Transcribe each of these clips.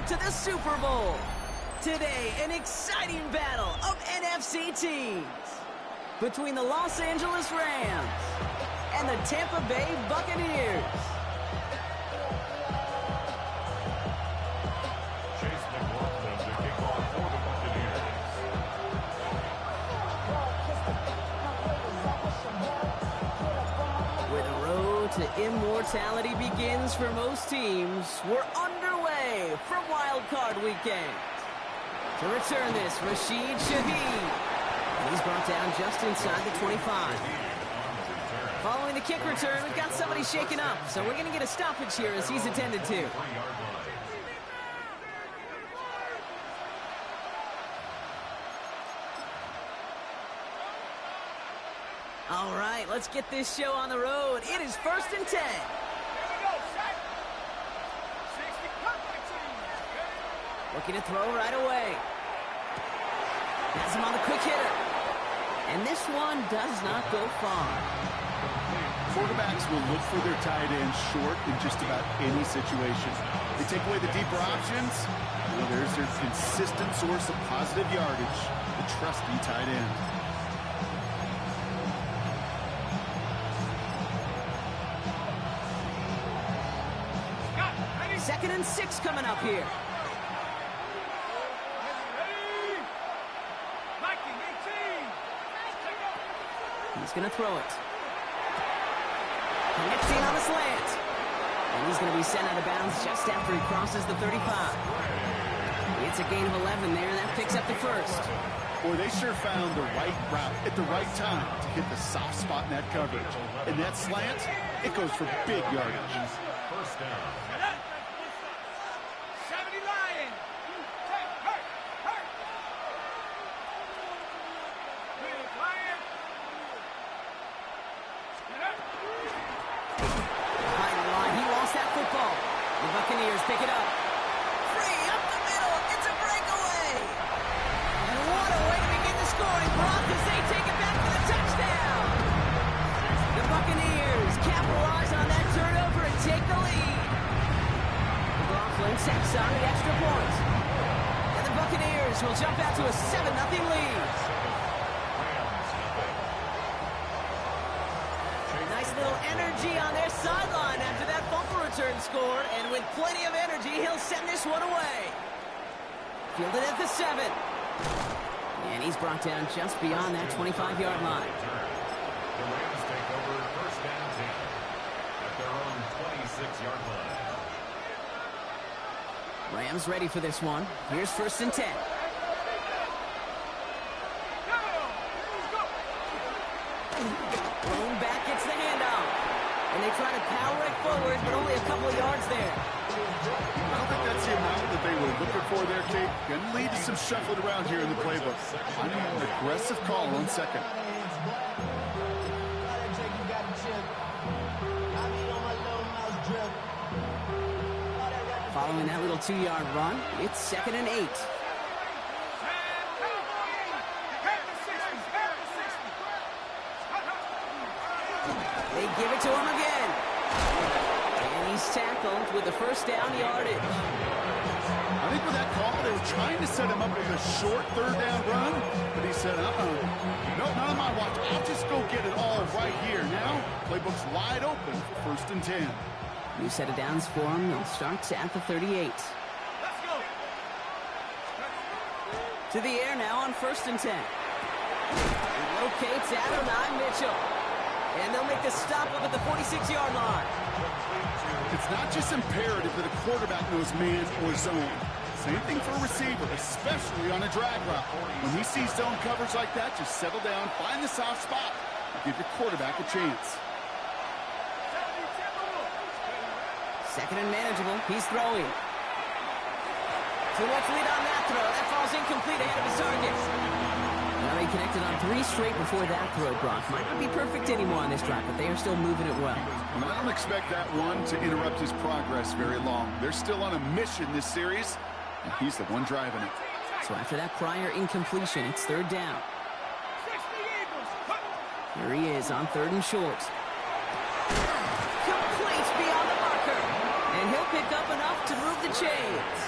to the Super Bowl. Today, an exciting battle of NFC teams between the Los Angeles Rams and the Tampa Bay Buccaneers. To immortality begins for most teams. We're underway for Wild Card Weekend. To return this, Rashid Shaheed. And he's brought down just inside the 25. Following the kick return, we've got somebody shaken up, so we're going to get a stoppage here as he's attended to. All right, let's get this show on the road. It is 1st and 10. Looking to throw right away. Has him on the quick hitter. And this one does not go far. Quarterbacks will look for their tight end short in just about any situation. They take away the deeper options. Well, there's their consistent source of positive yardage, the trusty tight end. 2nd and 6 coming up here. He's going to throw it. Connecting on the slant. And he's going to be sent out of bounds just after he crosses the 35. It's a gain of 11 there, and that picks up the first. Boy, they sure found the right route at the right time to hit the soft spot in that coverage. And that slant, it goes for big yardage. First down. The Buccaneers pick it up. Free up the middle. It's a breakaway. And what a way to begin the scoring, Brock, as they take it back for the touchdown. The Buccaneers capitalize on that turnover and take the lead. McLaughlin sets on the extra point. And the Buccaneers will jump out to a 7-0 lead. Nice little energy on their sideline after that fumble return score, and with plenty of energy, he'll send this one away. Fielded at the 7. And he's brought down just beyond that 25-yard line. The Rams take over 1st and 10 at their own 26-yard line. Rams ready for this one. Here's 1st and 10. Thrown back, gets the handoff. And they try to power it forward, but only a couple of yards there. I don't think that's the amount that they were looking for there, Kate. Going to lead to some shuffling around here in the playbook. I'm a more aggressive call on 2nd. Following that little 2-yard run, it's 2nd and 8. They give it to him again. And he's tackled with the 1st down yardage. I think with that call, they were trying to set him up with a short 3rd down run, but he said, no, not on my watch. I'll just go get it all right here. Now, playbook's wide open for 1st and 10. New set of downs for him. They'll start at the 38. Let's go. To the air now on 1st and 10. It locates Adonai Mitchell. And they'll make the stop up at the 46-yard line. It's not just imperative that a quarterback knows man or zone. Same thing for a receiver, especially on a drag route. When he sees zone coverage like that, just settle down, find the soft spot, and give your quarterback a chance. 2nd and manageable. He's throwing. Too much lead on that throw. That falls incomplete ahead of his target. Now he connected on 3 straight before that throw, Brock. Might not be perfect anymore on this drive, but they are still moving it well. And I don't expect that one to interrupt his progress very long. They're still on a mission this series, and he's the one driving it. So after that prior incompletion, it's 3rd down. Here he is on 3rd and short. Complete beyond the marker. And he'll pick up enough to move the chains.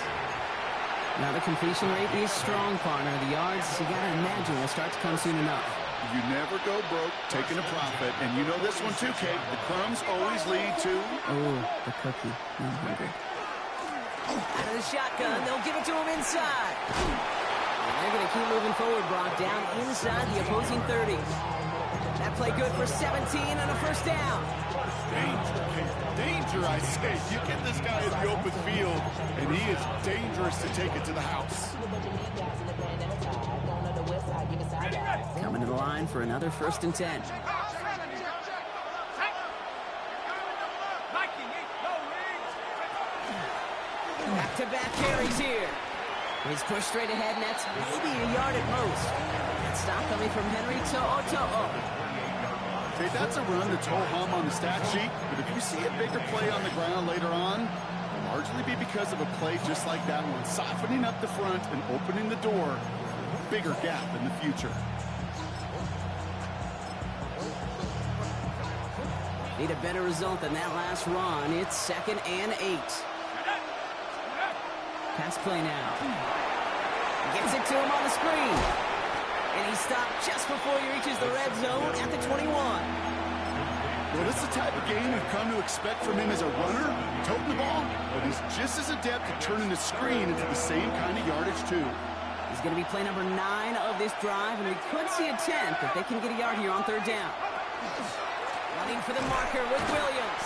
Now the completion rate is strong, partner. The yards, you got to imagine, will start to come soon enough. You never go broke taking a profit. And you know this one too, Kate. The crumbs always lead to... Oh, the cookie. I'm hungry. Out of the shotgun, they'll give it to him inside. And they're going to keep moving forward, Brock, down inside the opposing 30. That play good for 17 and a first down. Danger, Kate. Danger, I say. You get this guy in the open field, and he is dangerous to take it to the house. Coming to the line for another 1st and 10. Back-to-back carries here. He's pushed straight ahead, and that's maybe a yard at most. That stop coming from Henry To'o. Okay, that's a run that's ho-hum on the stat sheet, but if you see a bigger play on the ground later on, it'll largely be because of a play just like that one, softening up the front and opening the door, a bigger gap in the future. Need a better result than that last run. It's 2nd and 8. Pass play now. Gets it to him on the screen. And he stopped just before he reaches the red zone at the 21. Well, this is the type of game we've come to expect from him as a runner, toting the ball, but he's just as adept at turning the screen into the same kind of yardage, too. He's going to be play number 9 of this drive, and we could see a 10th if they can get a yard here on 3rd down. Running for the marker with Williams.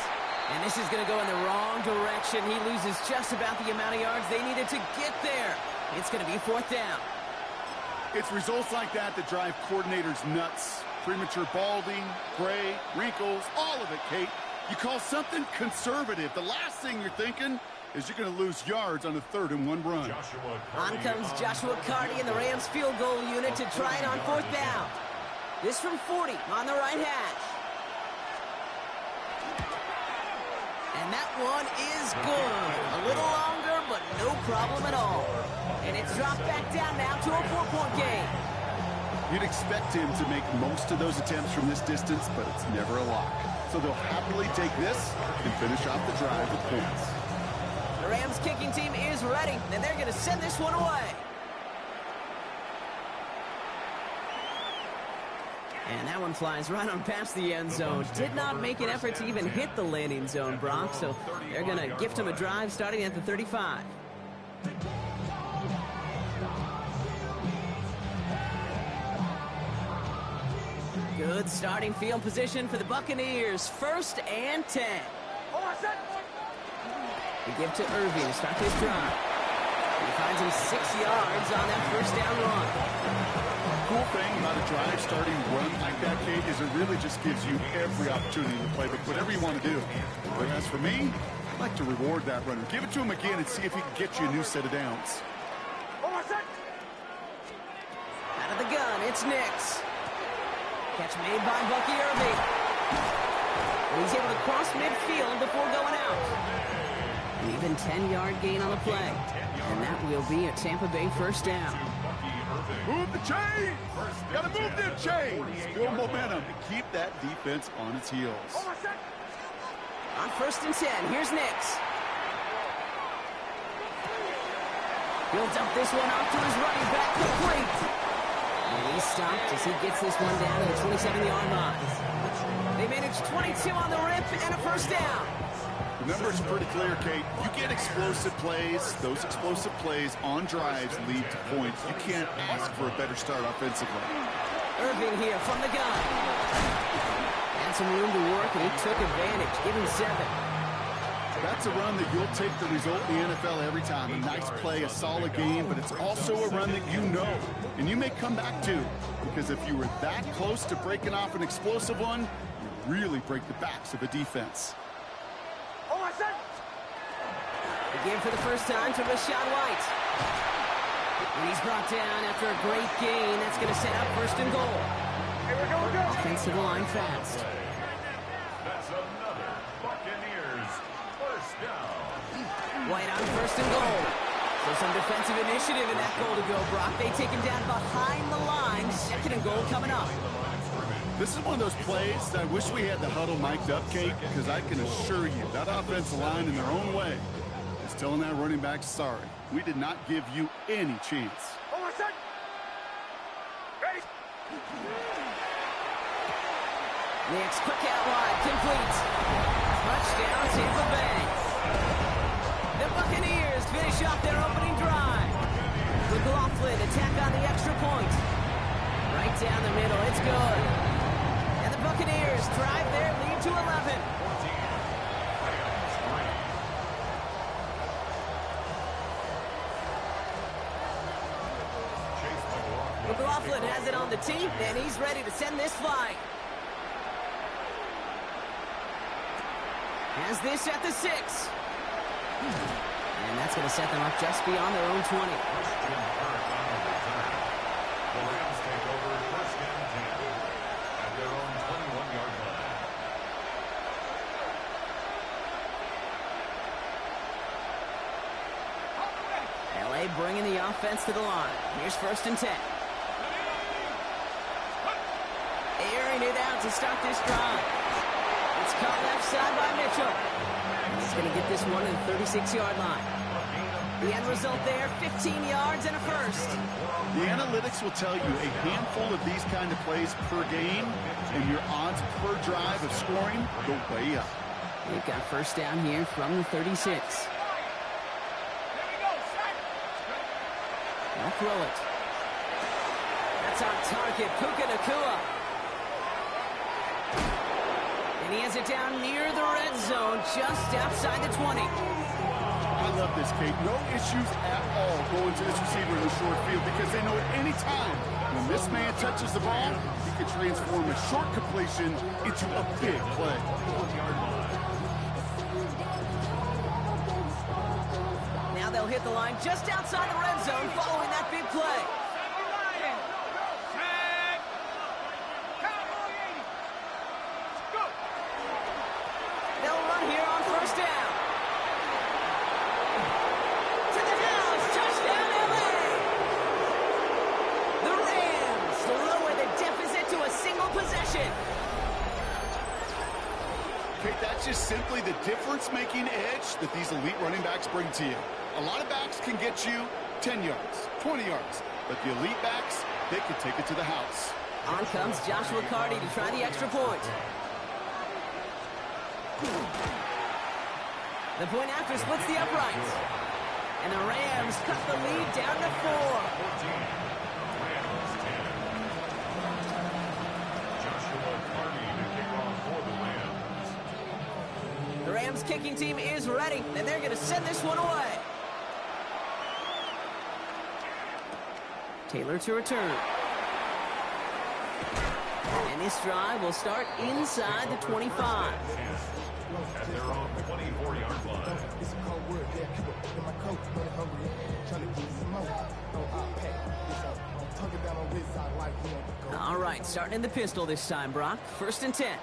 And this is going to go in the wrong direction. He loses just about the amount of yards they needed to get there. It's going to be 4th down. It's results like that that drive coordinators nuts. Premature balding, gray, wrinkles, all of it, Kate. You call something conservative. The last thing you're thinking is you're going to lose yards on a 3rd and 1 run. On comes Joshua Carty and the Rams field goal unit to try it on 4th down. This from 40 on the right hash. And that one is good. A little longer, but no problem at all. And it's dropped back down now to a 4-point game. You'd expect him to make most of those attempts from this distance, but it's never a lock. So they'll happily take this and finish off the drive with points. The Rams kicking team is ready, and they're going to send this one away. And that one flies right on past the end zone. Did not make an effort to even hit the landing zone, Brock, so they're going to gift him a drive starting at the 35. Good starting field position for the Buccaneers. 1st and 10. They give to Irving to start this drive. He finds him 6 yards on that 1st down run. Cool thing about a drive starting run like that, Kate, is it really just gives you every opportunity to play, but whatever you want to do. But as for me, I'd like to reward that runner. Give it to him again and see if he can get you a new set of downs. Out of the gun, it's Nix. Catch made by Bucky Irving. And he's able to cross midfield before going out. An even 10-yard gain on the play. And that will be a Tampa Bay 1st down. Move the chain! Gotta move them chains! Build momentum to keep that defense on its heels. On 1st and 10, here's Nix. Builds up this one off to his running back, complete. And he's stopped as he gets this one down to the 27-yard line. They manage 22 on the rip and a 1st down. The number's pretty clear, Kate. You get explosive plays. Those explosive plays on drives lead to points. You can't ask for a better start offensively. Irving here from the gun. Had some room to work, and he took advantage. Give him 7. That's a run that you'll take the result in the NFL every time. A nice play, a solid game, but it's also a run that you know, and you may come back to, because if you were that close to breaking off an explosive one, you really break the backs of a defense. Again for the first time to Rachaad White. And he's brought down after a great gain. That's going to set up 1st and goal. Here we go. Offensive line fast. That's another Buccaneers 1st down. White on 1st and goal. So some defensive initiative in that goal to go, Brock. They take him down behind the line. 2nd and goal coming up. This is one of those plays that I wish we had the huddle mic'd up, Kate, because I can assure you that offensive line in their own way is He's telling that running back, sorry, we did not give you any chance. Nix, quick out wide, complete. Touchdown, Tampa Bay. The Buccaneers finish off their opening drive. McLaughlin attack on the extra point. Right down the middle, it's good. And the Buccaneers drive their lead to 11. McLaughlin has it on the tee, and he's ready to send this flying. Has this at the 6. And that's going to set them up just beyond their own 20. The Rams take over first down 10 at their own 21-yard line. LA bringing the offense to the line. Here's first and 10. Airing it out to start this drive. It's caught left side by Mitchell. He's going to get this one to the 36-yard line. The end result there, 15 yards and a first. The analytics will tell you a handful of these kind of plays per game, and your odds per drive of scoring go way up. They've got first down here from the 36. They'll throw it. That's on target, Puka Nacua. And he has it down near the red zone, just outside the 20. I love this, Kate. No issues at all going to this receiver in the short field because they know at any time when this man touches the ball, he can transform a short completion into a big play. Now they'll hit the line just outside the red zone following that big play. They'll run here on first down. To the house, touchdown LA! The Rams lower the deficit to a single possession. Kate, that's just simply the difference-making edge that these elite running backs bring to you. A lot of backs can get you 10 yards, 20 yards, but the elite backs, they can take it to the house. On comes Joshua Carty to try the extra point. The point after splits the uprights. And the Rams cut the lead down to 4. Joshua Carty to kick off for the Rams. The Rams kicking team is ready, and they're going to send this one away. Taylor to return. And this drive will start inside the 25. At their own 24-yard line. All right, starting in the pistol this time, Brock. First and 10.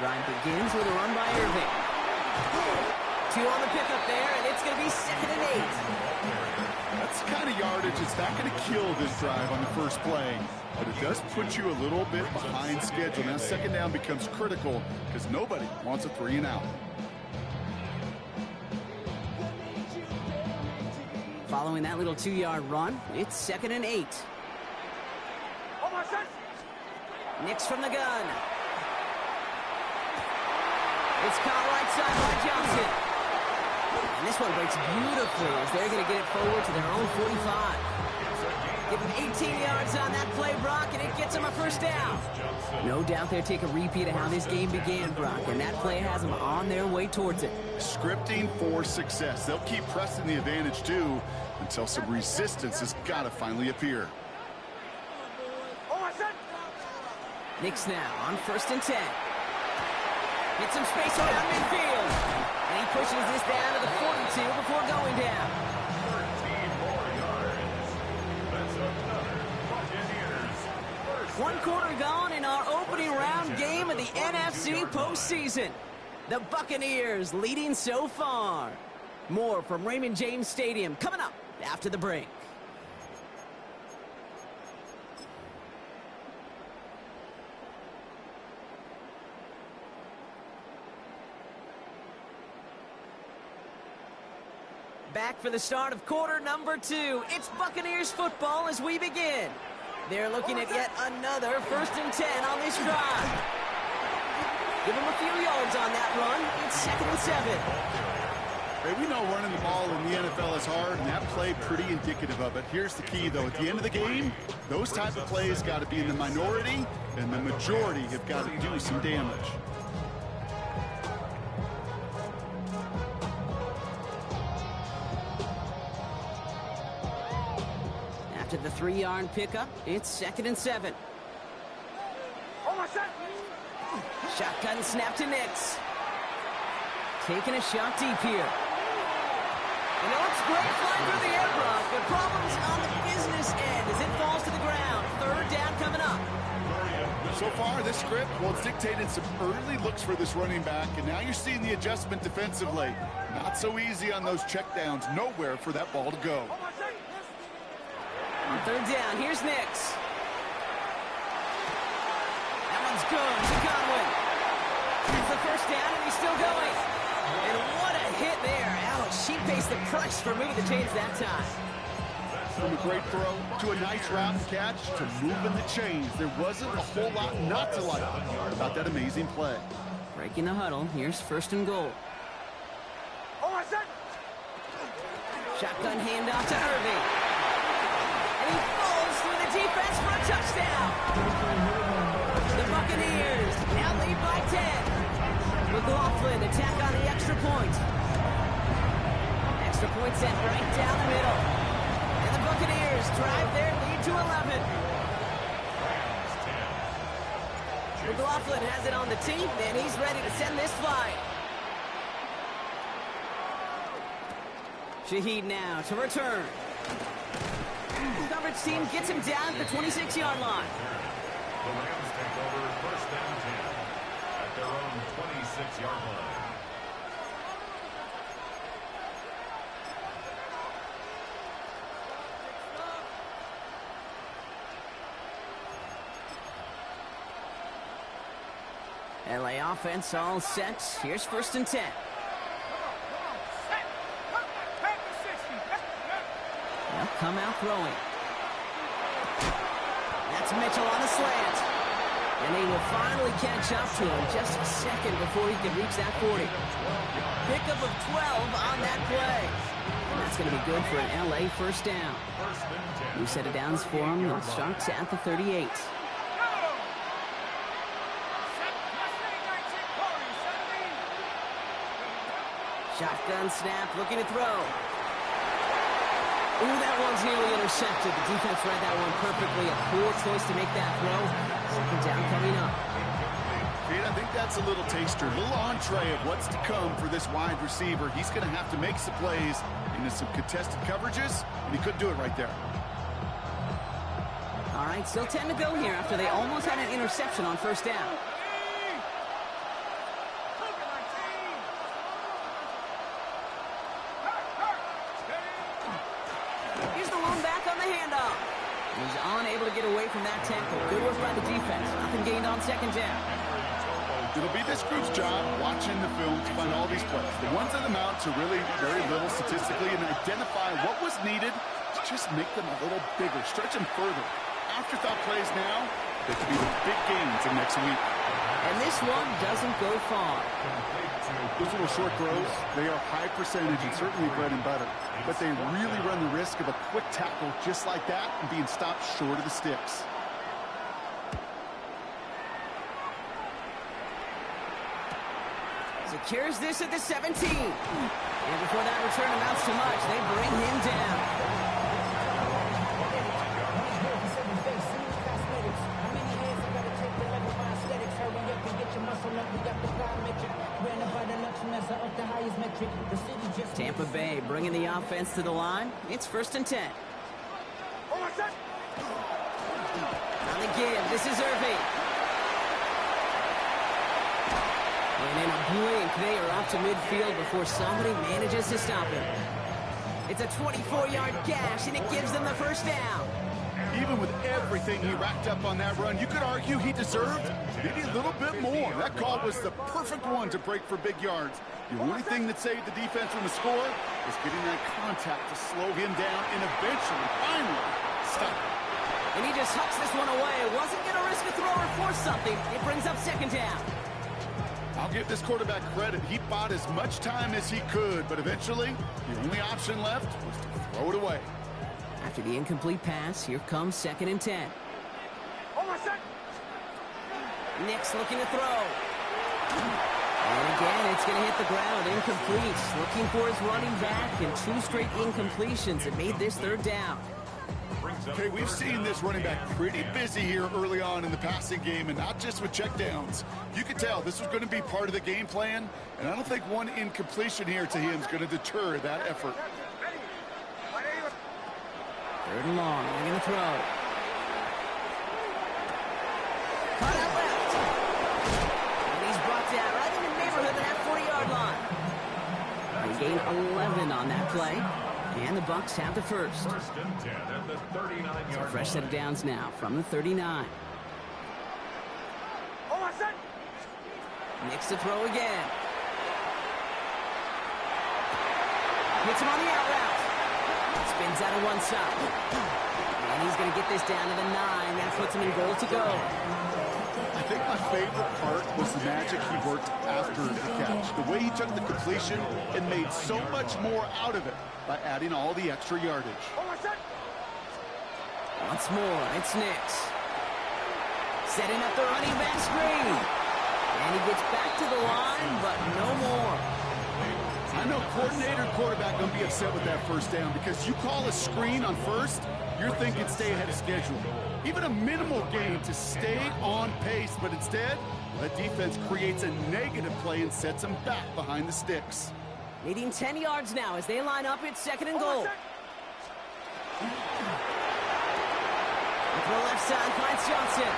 Drive begins with a run by Irving. 2 on the pickup there, and it's going to be 2nd and 8. That's the kind of yardage that's not going to kill this drive on the first play, but it does put you a little bit behind schedule. Now second down becomes critical because nobody wants a 3 and out. Following that little 2-yard run, it's 2nd and 8. Nix from the gun. It's caught right side by Johnson. And this one breaks beautifully as they're going to get it forward to their own 45. Give them 18 yards on that play, Brock, and it gets them a first down. No doubt they'll take a repeat of how this game began, Brock, and that play has them on their way towards it. Scripting for success. They'll keep pressing the advantage, too, until some resistance has got to finally appear. Nix now on first and 10. Get some space around midfield. And he pushes this down to the 42 before going down. 13 more yards. That's another Buccaneers. 1 quarter gone in our opening round game of the NFC postseason. The Buccaneers leading so far. More from Raymond James Stadium coming up after the break. Back for the start of quarter number 2. It's Buccaneers football as we begin. They're looking at yet another 1st and 10 on this drive. Give them a few yards on that run. It's 2nd and 7. Hey, we know running the ball in the NFL is hard, and that play pretty indicative of it. Here's the key, though. At the end of the game, those type of plays got to be in the minority, and the majority have got to do some damage. After the 3-yard pickup, it's 2nd and 7. Shotgun snap to Nix. Taking a shot deep here. And it looks great flying through the air, Brock, but problems on the business end as it falls to the ground. 3rd down coming up. So far, this script, well, it's dictated some early looks for this running back, and now you're seeing the adjustment defensively. Not so easy on those checkdowns. Nowhere for that ball to go. On 3rd down, here's Nix. That one's good to Godwin. Here's the 1st down, and he's still going. And what a hit there. Alex, she pays the price for moving the chains that time. From a great throw to a nice route and catch to moving the chains. There wasn't a whole lot not to like about that amazing play. Breaking the huddle. Here's 1st and goal. Shotgun handoff to Irving. And he falls through the defense for a touchdown. The Buccaneers now lead by 10. McLaughlin attack on the extra point. Extra point sent right down the middle. And the Buccaneers drive their lead to 11. McLaughlin has it on the team, and he's ready to send this flying. Shaheed now to return. The coverage team gets him down at the 26-yard line. The Rams take over 1st and 10 at their own 26-yard line. LA offense all set. Here's 1st and 10. They'll come out throwing. That's Mitchell on the slant. And they will finally catch up to him just a second before he can reach that 40. Pickup of 12 on that play. And that's going to be good for an LA 1st down. New set of downs for him. It starts at the 38. Shotgun snap, looking to throw. Ooh, that one's nearly intercepted. The defense read that one perfectly. A poor choice to make that throw. 2nd down coming up. Kate, I think that's a little taster, a little entree of what's to come for this wide receiver. He's going to have to make some plays into some contested coverages, and he couldn't do it right there. All right, still 10 to go here after they almost had an interception on 1st down. Here's the lone back on the handoff. He's unable to get away from that tackle. Good work by the defense. Nothing gained on 2nd down. It'll be this group's job watching the film to find all these plays. The ones that amount to really very little statistically and identify what was needed to just make them a little bigger, stretch them further. Afterthought plays now, they could be the big gains of next week. And this one doesn't go far. Those little short throws, they are high percentage and certainly bread and butter. But they really run the risk of a quick tackle just like that and being stopped short of the sticks. Secures this at the 17. And before that return amounts to much, they bring him down. Tampa Bay bringing the offense to the line. It's 1st and 10. On the give, this is Irving. And in a blink, they are off to midfield before somebody manages to stop him. It's a 24-yard gash, and it gives them the 1st down. Even with everything he racked up on that run, you could argue he deserved maybe a little bit more. That call was the perfect one to break for big yards. The only thing that saved the defense from a score was getting that contact to slow him down and eventually, finally, stop him. And he just hucks this one away. Wasn't going to risk a throw or force something. It brings up second down. I'll give this quarterback credit. He bought as much time as he could, but eventually, the only option left was to throw it away. After the incomplete pass, here comes 2nd and 10. Nick's looking to throw. And again, it's going to hit the ground. Incomplete. Looking for his running back, and 2 straight incompletions. It made this 3rd down. Okay, we've seen this running back pretty busy here early on in the passing game, and not just with checkdowns. You could tell this was going to be part of the game plan, and I don't think one incompletion here to him is going to deter that effort. 3rd and long. They're going to throw. Cut out left. And he's brought down right in the neighborhood of that 40-yard line. They gain 11 on that play. And the Bucs have the first. 1st and 10 at the 39-yard So a fresh set of downs now from the 39. Nick's to throw again. Hits him on the out route. Spins out of one side. And he's going to get this down to the 9. That puts him in goal to go. I think my favorite part was the magic he worked after the catch. The way he took the completion and made so much more out of it by adding all the extra yardage. Once more, it's Nix. Setting up the running back screen. And he gets back to the line, but no more. I know coordinator and quarterback going to be upset with that 1st down because you call a screen on 1st, you're thinking stay ahead of schedule. Even a minimal gain to stay on pace, but instead, the defense creates a negative play and sets them back behind the sticks. Needing 10 yards now as they line up. It's 2nd and goal. To the left side, finds Johnson.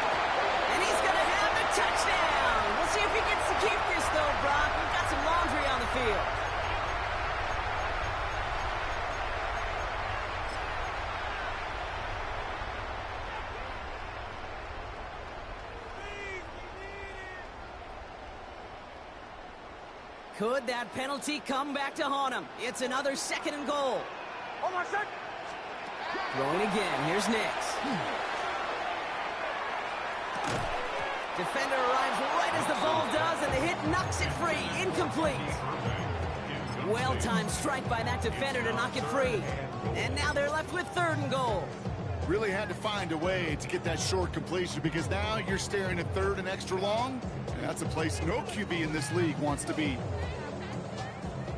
And he's going to have the touchdown. We'll see if he gets to keep this, though, Brock. We've got some laundry on the field. Could that penalty come back to haunt him? It's another 2nd and goal. Throwing again. Here's Nix. Defender arrives right as the ball does, and the hit knocks it free. Incomplete. Well-timed strike by that defender to knock it free. And now they're left with 3rd and goal. Really had to find a way to get that short completion because now you're staring at 3rd and extra long, and that's a place no QB in this league wants to be.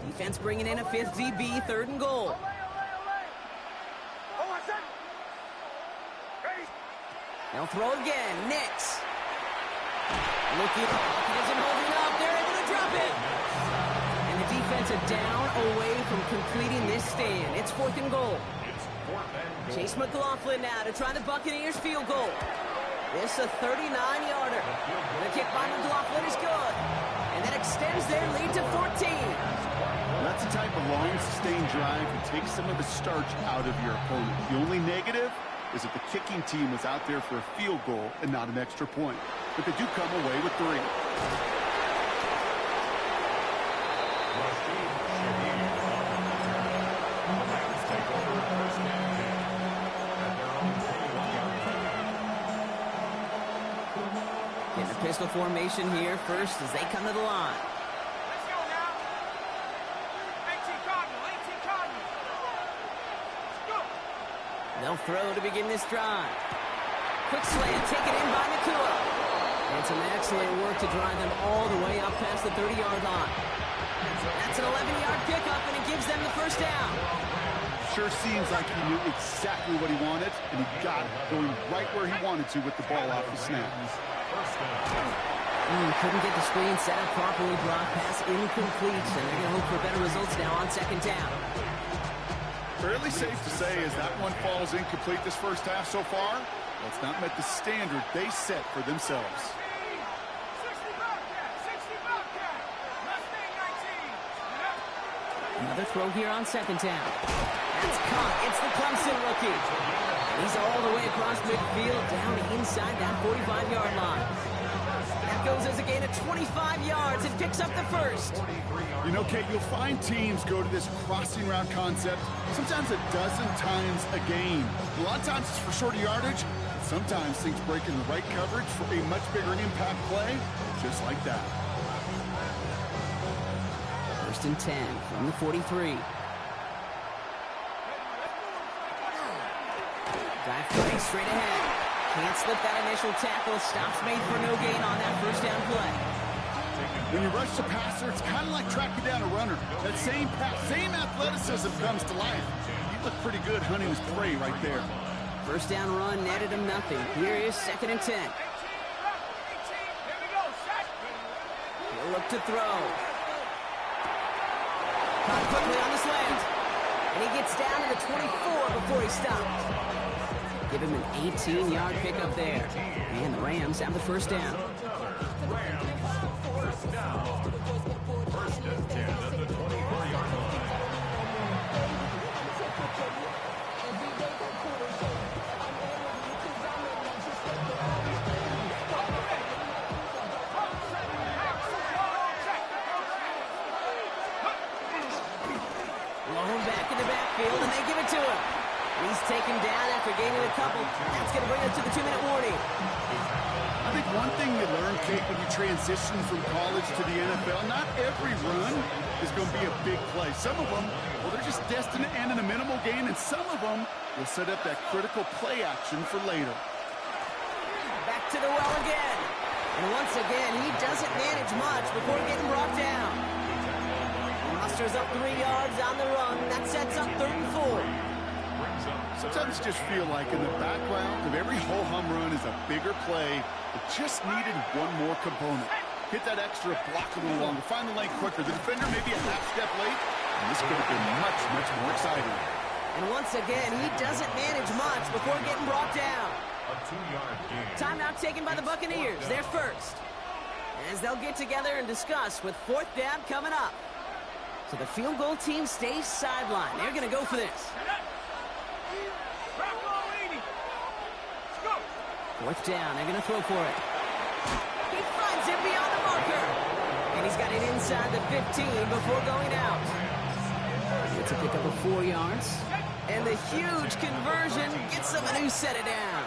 Defense bringing in a 5th DB, 3rd and goal. They'll throw again. Nix. Looking up. Isn't holding up. They're able to drop it. And the defense a down away from completing this stand. It's 4th and goal. Chase McLaughlin now to try the Buccaneers field goal. This a 39-yarder. The kick by McLaughlin is good. And that extends their lead to 14. That's the type of long, sustained drive that takes some of the starch out of your opponent. The only negative is that the kicking team was out there for a field goal and not an extra point. But they do come away with 3. In the pistol formation here first as they come to the line. Let's go now. 18 Cardinal, 18 Cardinal. Let's go. They'll throw to begin this drive. Quick slant taken in by Nakua. And some excellent work to drive them all the way up past the 30-yard line. That's an 11-yard pickup, and it gives them the first down. Sure seems like he knew exactly what he wanted, and he got it, going right where he wanted to with the ball off the snap. Couldn't get the screen set up properly. Brock pass incomplete, and they're going to hope for better results now on 2nd down. Fairly safe to say as that one falls incomplete this first half so far, that's not met the standard they set for themselves. 60 Bobcat, 60 Bobcat. Mustang 19. Another throw here on 2nd down. That's caught. It's the Clemson rookie. He's all the way across midfield, down inside that 45-yard line. That That goes as a gain of 25 yards and picks up the first. You know, Kate, you'll find teams go to this crossing route concept sometimes a dozen times a game. A lot of times it's for shorter yardage. Sometimes things break in the right coverage for a much bigger impact play, just like that. First and 10 from the 43. Guy footing straight ahead. Can't slip that initial tackle. Stops made for no gain on that first down play. When you rush the passer, it's kind of like tracking down a runner. That same pass, same athleticism comes to life. He looked pretty good hunting his prey right there. First down run netted him nothing. Here is second and 10. He'll look to throw. Caught quickly on the slant. And he gets down to the 24 before he stops. Give him an 18-yard pickup there. And the Rams have the first down. First and 10 at the 24-yard line. Blown back in the backfield, and they give it to him. He's taken down after gaining a couple. That's going to bring us to the 2-minute warning. I think one thing you learn, Kate, when you transition from college to the NFL, not every run is going to be a big play. Some of them, well, they're just destined to end in a minimal gain, and some of them will set up that critical play action for later. Back to the well again. And once again, he doesn't manage much before getting brought down. Musters up 3 yards on the run. That sets up 3rd and 4. Sometimes you just feel like in the background of every ho-hum run is a bigger play that just needed one more component. Hit that extra block a little longer, find the lane quicker. The defender may be a half step late, and this could have been much, much more exciting. And once again, he doesn't manage much before getting brought down. A 2-yard gain. Timeout taken by the Buccaneers. They're first. As they'll get together and discuss with 4th down coming up. So the field goal team stays sidelined. They're going to go for this. 4th down, they're going to throw for it. He finds it beyond the marker. And he's got it inside the 15 before going out. Gets a pick up of 4 yards. And the huge conversion gets them a new set of downs.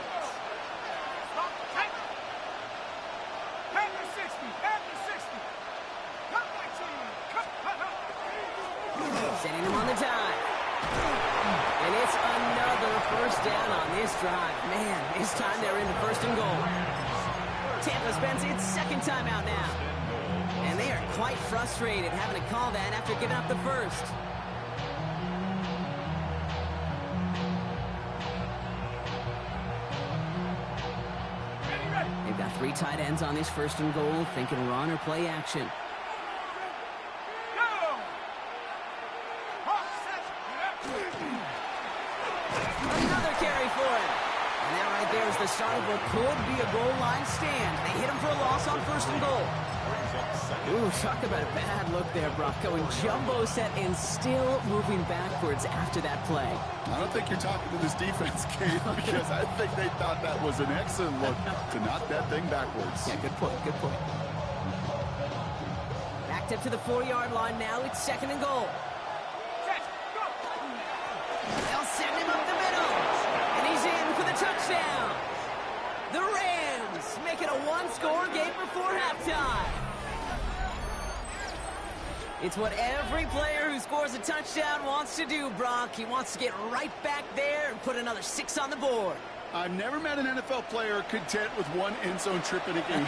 Sending him on the dive. And it's another first down on this drive. Man, this time they're in the 1st and goal. Tampa spends its 2nd timeout now. And they are quite frustrated having to call that after giving up the first. They've got 3 tight ends on this 1st and goal, thinking run or play action. There's the start of what could be a goal line stand. They hit him for a loss on 1st and goal. Ooh, talk about a bad look there, Brock. Going jumbo set and still moving backwards after that play. I don't think you're talking to this defense, Kate, because I think they thought that was an excellent look to knock that thing backwards. Yeah, good point, good point. Backed up to the 4-yard line now. It's 2nd and goal. They'll send him up the middle. And he's in for the touchdown. The Rams make it a 1-score game before halftime. It's what every player who scores a touchdown wants to do, Brock. He wants to get right back there and put another 6 on the board. I've never met an NFL player content with 1 end zone trip in a game.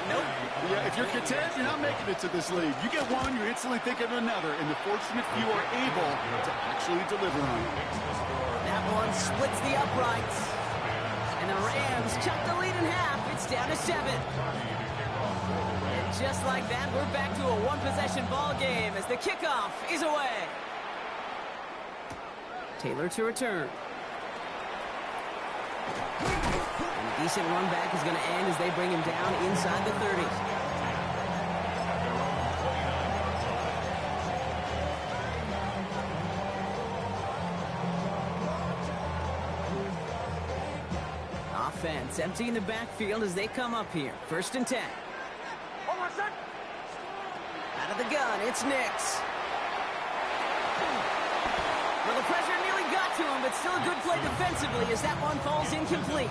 Nope. Yeah, if you're content, you're not making it to this league. You get one, you're instantly thinking of another, and the fortunate few are able to actually deliver on it. That one splits the uprights. And the Rams cut the lead in half. It's down to 7. And just like that, we're back to a 1-possession ball game as the kickoff is away. Taylor to return. And a decent run back is going to end as they bring him down inside the 30. Offense emptying the backfield as they come up here. 1st and 10. of the gun, it's Nix. Well, the pressure nearly got to him, but still a good play defensively as that one falls incomplete.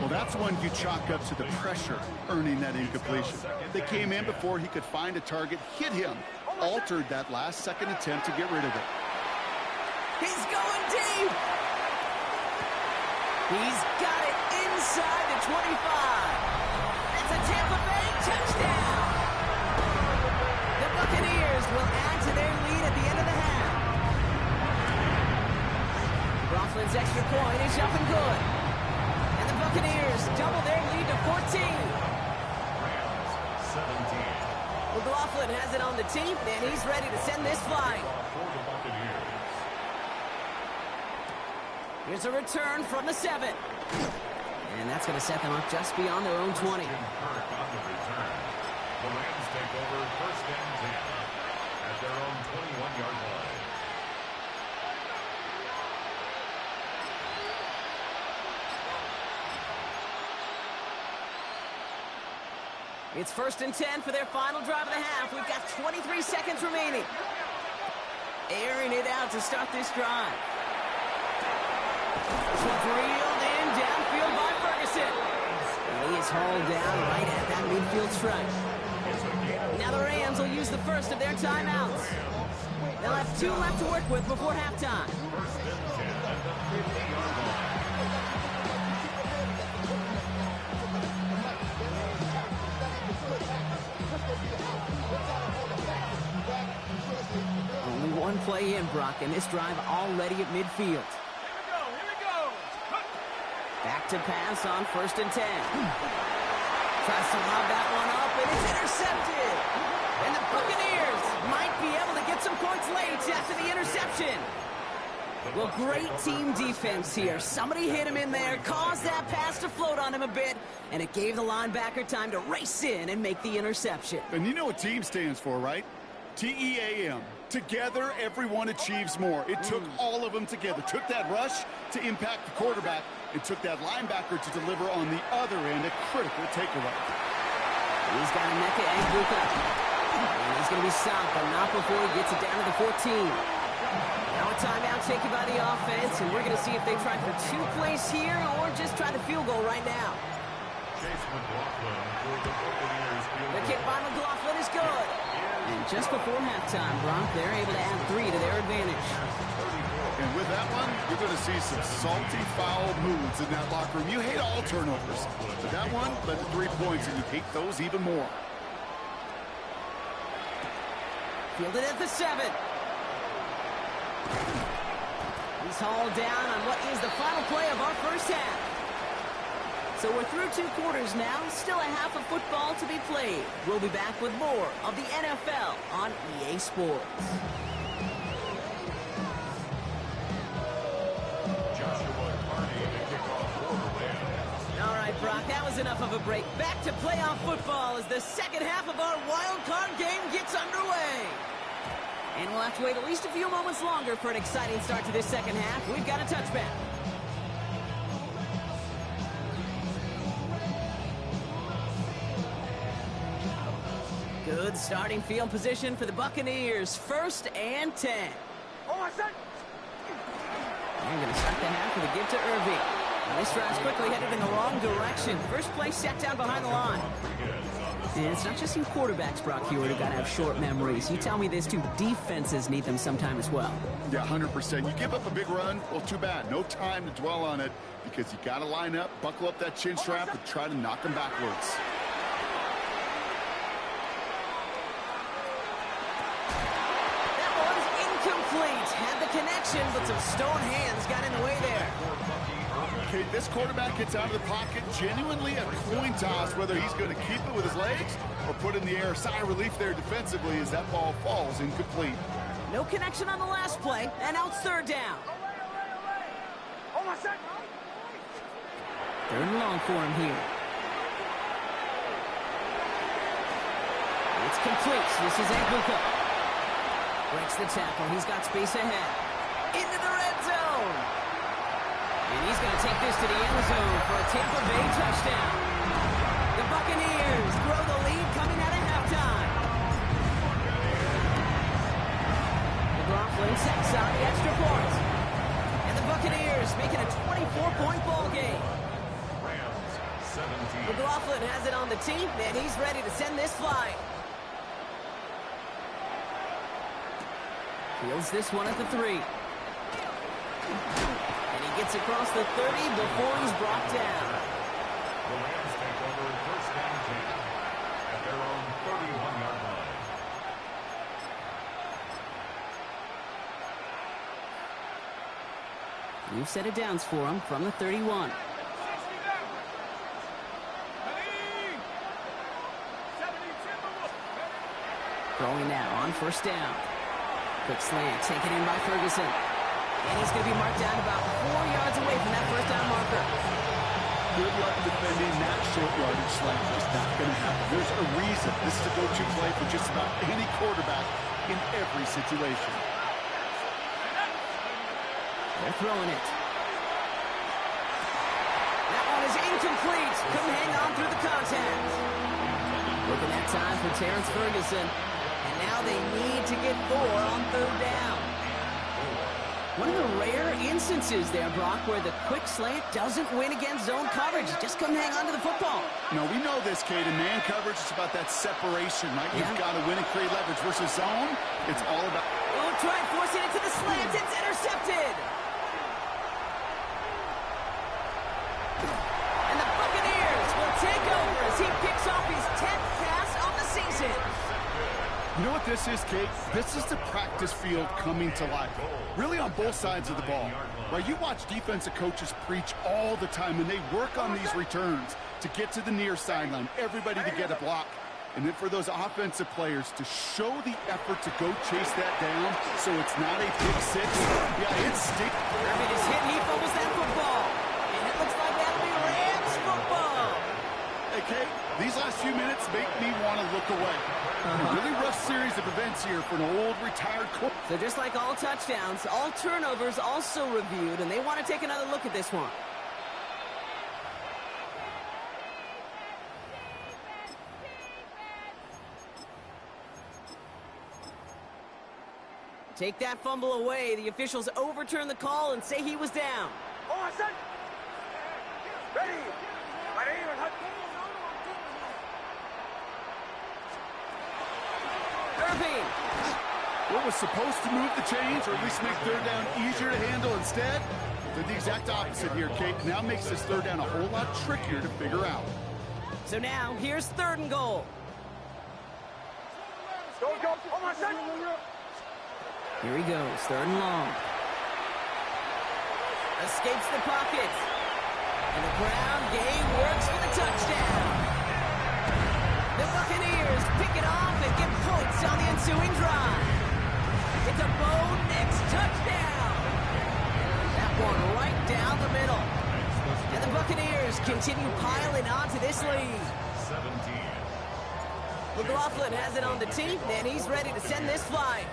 Well, that's one you chalk up to the pressure earning that incompletion. They came in before he could find a target, hit him, altered that last-second attempt to get rid of it. He's going deep. He's got it inside the 25. That's a Tampa Bay touchdown. The Buccaneers will add to their lead at the end of the half. Coughlin's extra point is up and good. And the Buccaneers double their lead to 14. Rams 17. Well, Coughlin has it on the team, and he's ready to send this flying. For the Buccaneers. Here's a return from the 7. And that's going to set them up just beyond their own 20. Kirk on the return. The Rams take over first and 10 at their own 21-yard line. It's first and 10 for their final drive of the half. We've got 23 seconds remaining. Airing it out to start this drive. This one's reeled in downfield by Ferguson. And he is hauled down right at that midfield stripe. Now the Rams will use the first of their timeouts. They'll have 2 left to work with before halftime. First and 10 at the 50-yard line. Only one play in, Brock, and this drive already at midfield. Here we go. Back to pass on first and 10. Tries to lob that one up, and it's intercepted. And the Buccaneers might be able to get some points late after the interception. Well, great team defense here. Somebody hit him in there, caused that pass to float on him a bit, and it gave the linebacker time to race in and make the interception. And you know what team stands for, right? T-E-A-M. Together, everyone achieves more. It took all of them together. Took that rush to impact the quarterback. It took that linebacker to deliver on the other end, a critical takeaway. He's got a Mecca and Buka. And he's going to be stopped, but not before he gets it down to the 14. Now a timeout taken by the offense, and we're going to see if they try for 2 plays here or just try the field goal right now. Chase McLaughlin for the Buccaneers. The kick by McLaughlin is good. And just before halftime, Brock, they're able to add 3 to their advantage. And with that one, you're going to see some salty, foul moods in that locker room. You hate all turnovers. But that one led to 3 points, and you hate those even more. Fielded at the 7. He's hauled down on what is the final play of our first half. So we're through 2 quarters now, still a half of football to be played. We'll be back with more of the NFL on EA Sports. All right, Brock, that was enough of a break. Back to playoff football as the second half of our wild card game gets underway. And we'll have to wait at least a few moments longer for an exciting start to this second half. We've got a touchback. Good starting field position for the Buccaneers. First and 10. Oh, I said. They're going to start the half with a give to Irving. And this drive's quickly headed in the wrong direction. First play set down behind the line. And it's not just you quarterbacks, Brock Hewitt, who got to have short memories. You tell me this too. Defenses need them sometime as well. Yeah, 100%. You give up a big run, well, too bad. No time to dwell on it because you got to line up, buckle up that chin strap, and try to knock them backwards. That one's incomplete. Had the connection, but some stone hands got in the way there. Okay, this quarterback gets out of the pocket, genuinely a coin toss, whether he's going to keep it with his legs or put in the air. Sigh of relief there defensively as that ball falls incomplete. No connection on the last play, and now it's third down. Oh, I said. Third and long for him here. It's complete. This is Aguka. Breaks the tackle. He's got space ahead. Into the red zone. And he's going to take this to the end zone for a Tampa Bay touchdown. The Buccaneers grow the lead coming out of halftime. McLaughlin sets on the extra point. And the Buccaneers make it a 24-point ball game. Rams 17. McLaughlin has it on the tee, and he's ready to send this flying. Fields this one at the 3. And he gets across the 30 before he's brought down. The Rams take over first and 10 at their own 31-yard line. New set of downs for him from the 31. Throwing now on first down. Quick slant taken in by Ferguson. And he's going to be marked down about 4 yards away from that first down marker. Good luck defending that short yardage slant. It's not going to happen. There's a reason this is a go-to play for just about any quarterback in every situation. They're throwing it. That one is incomplete. Couldn't hang on through the contact. Looking at time for Terrence Ferguson. And now they need to get 4 on third down. One of the rare instances there, Brock, where the quick slant doesn't win against zone coverage. You just couldn't hang on to the football. No, we know this, Kate. In man coverage, it's about that separation, right? You've got to win and create leverage versus zone. It's all about... Oh, try forcing it to the slant. It's intercepted. And the Buccaneers will take over as he picks off his 10th pass of the season. You know what this is, Kate? This is the practice field coming to life. Really on both sides of the ball. Right? You watch defensive coaches preach all the time, and they work on these returns to get to the near sideline, everybody to get a block. And then for those offensive players to show the effort to go chase that down so it's not a pick six. Yeah, it's stick. Irvin is hit, he fumbles that football. And it looks like that'll be Rams football. Hey, Kate, these last few minutes make me want to look away. A really rough series of events here for an old retired coach. So just like all touchdowns, all turnovers also reviewed, and they want to take another look at this one. Take that fumble away. The officials overturn the call and say he was down. Ready. Irving. What was supposed to move the chains, or at least make third down easier to handle instead, did the exact opposite here, Kate. Now makes this third down a whole lot trickier to figure out. So now, here's 3rd and goal. Go. On my side. Here he goes, 3rd and long. Escapes the pocket. And the ground game works for the touchdown. The Buccaneers pick it off and get points on the ensuing drive. It's a Bo Nix touchdown. That one right down the middle. And the Buccaneers continue piling onto this lead. 17. McLaughlin has it on the tee, and he's ready to send this flying.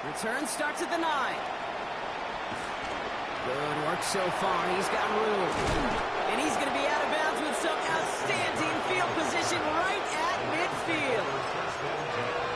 Return starts at the 9. Good work so far. He's got room. And he's going to be out of bounds with some outstanding field position right at midfield.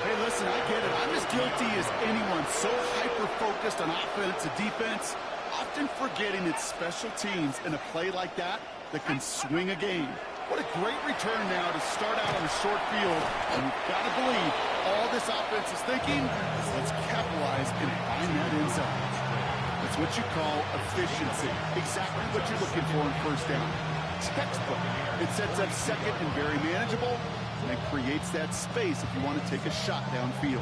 Hey, listen, I get it. I'm as guilty as anyone. So hyper-focused on offense and defense, often forgetting it's special teams in a play like that can swing a game. What a great return now to start out on a short field. And you've got to believe all this offense is thinking is let's capitalize and find that end zone. That's what you call efficiency. Exactly what you're looking for in first down. Textbook. It sets up second and very manageable, and it creates that space if you want to take a shot downfield.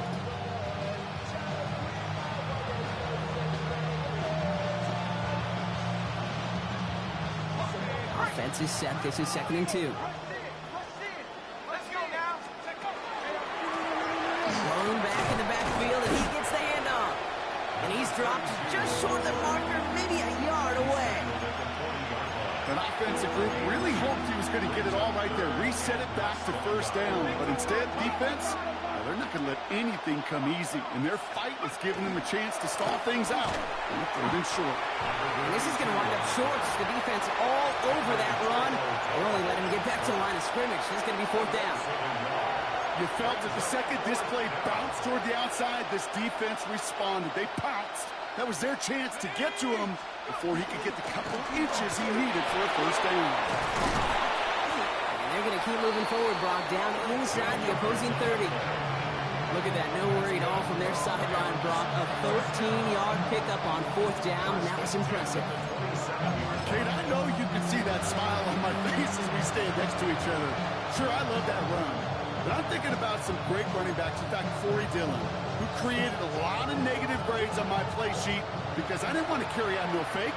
Offense is set. This is 2nd and 2. Let's go now. Thrown back in the backfield, and he gets the handoff. And he's dropped just short of the marker, maybe a yard away. That offensive group really hoped he was going to get it all right there, reset it back to first down. But instead, defense, they're not going to let anything come easy. And their fight is giving them a chance to stall things out. And 3rd and short. And this is going to wind up short. The defense all over that run. They'll only let him get back to the line of scrimmage. This is going to be 4th down. You felt it the second this play bounced toward the outside, this defense responded. They pounced. That was their chance to get to him before he could get the couple inches he needed for a first down. They're going to keep moving forward, Brock, down inside the opposing 30. Look at that, no worry at all from their sideline, Brock. A 13-yard pickup on fourth down, and that was impressive. Kate, I know you can see that smile on my face as we stand next to each other. Sure, I love that run. But I'm thinking about some great running backs. In fact, Corey Dillon, who created a lot of negative grades on my play sheet because I didn't want to carry out no fake.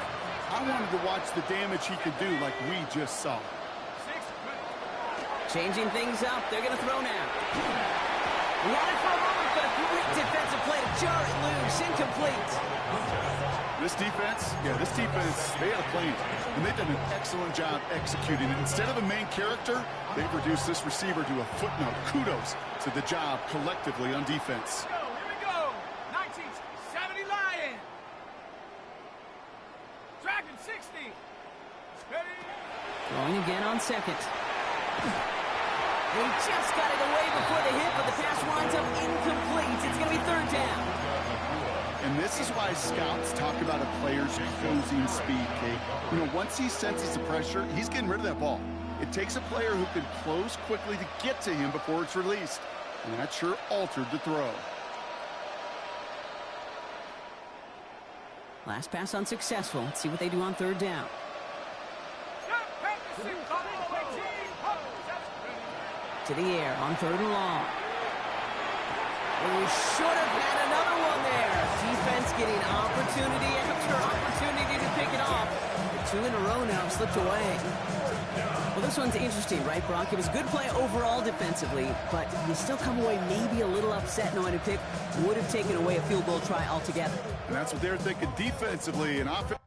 I wanted to watch the damage he could do like we just saw. Changing things up. They're going to throw now. He had it for a moment, but a great defensive play to jar it loose. Incomplete. This defense, they had a plan, and they've done an excellent job executing it. Instead of a main character, they've reduced this receiver to a footnote. Kudos to the job collectively on defense. Here we go. 1970 Lion. Dragon 60. Ready. Throwing again on second. They just got it away before the hit, but the pass winds up incomplete. It's going to be third down. And this is why scouts talk about a player's closing speed, Kate. You know, once he senses the pressure, he's getting rid of that ball. It takes a player who can close quickly to get to him before it's released. And that sure altered the throw. Last pass unsuccessful. Let's see what they do on third down. To the air on third and long. We should have had another one there. Defense getting opportunity after opportunity to pick it off. The 2 in a row now have slipped away. Well, this one's interesting, right, Brock? It was a good play overall defensively, but you still come away maybe a little upset knowing a pick would have taken away a field goal try altogether. And that's what they're thinking defensively. And offense.